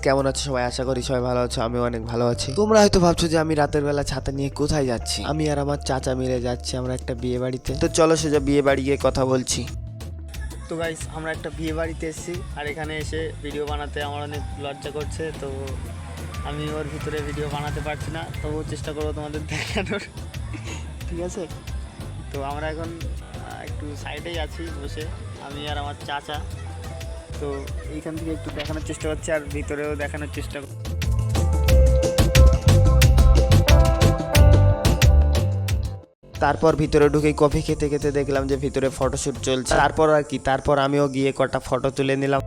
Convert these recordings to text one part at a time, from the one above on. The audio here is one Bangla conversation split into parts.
কেমন আছো সবাই? আশা করি সবাই ভালো আছো, আমি অনেক ভালো আছি। তোমরা হয়তো ভাবছো যে আমি রাতের বেলা ছাতা নিয়ে কোথায় যাচ্ছি। আমি আর আমার চাচা মিলে যাচ্ছি আমরা একটা বিয়ে বাড়িতে। তো চলো সোজা বিয়ে বাড়ি গিয়ে কথা বলছি। তো গাইস আমরা একটা বিয়ে বাড়িতে এসেছি আর এখানে এসে ভিডিও বানাতে আমার অনেক লজ্জা করছে। তো আমি ওর ভিতরে ভিডিও বানাতে পারছি না, তবুও চেষ্টা করবো তোমাদের দেখানোর, ঠিক আছে? তো আমরা এখন একটু সাইডেই আছি বসে, আমি আর আমার চাচা। তো এইখান থেকে একটু দেখানোর চেষ্টা করছি আর ভিতরেও দেখানোর চেষ্টা করছি। তারপর ভিতরে ঢুকে কফি খেতে খেতে দেখলাম যে ভিতরে ফটোশুট চলছে। তারপর আর কি, তারপর আমিও গিয়ে কটা ফটো তুলে নিলাম।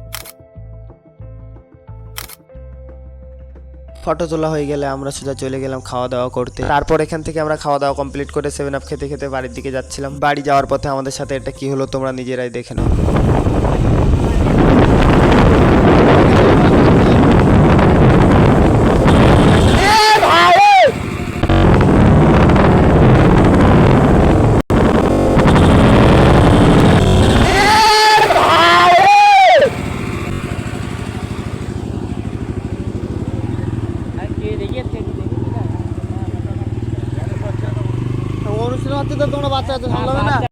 ফটো তোলা হয়ে গেলে আমরা সোজা চলে গেলাম খাওয়া দাওয়া করতে। তারপর এখান থেকে আমরা খাওয়া দাওয়া কমপ্লিট করে 7 আপ খেতে খেতে বাড়ির দিকে যাচ্ছিলাম। বাড়ি যাওয়ার পথে আমাদের সাথে এটা কি হলো তোমরা নিজেরাই দেখে নাও। অনুষ্ঠান হচ্ছে তো তোমরা বাচ্চা আছে, সামলাবে না?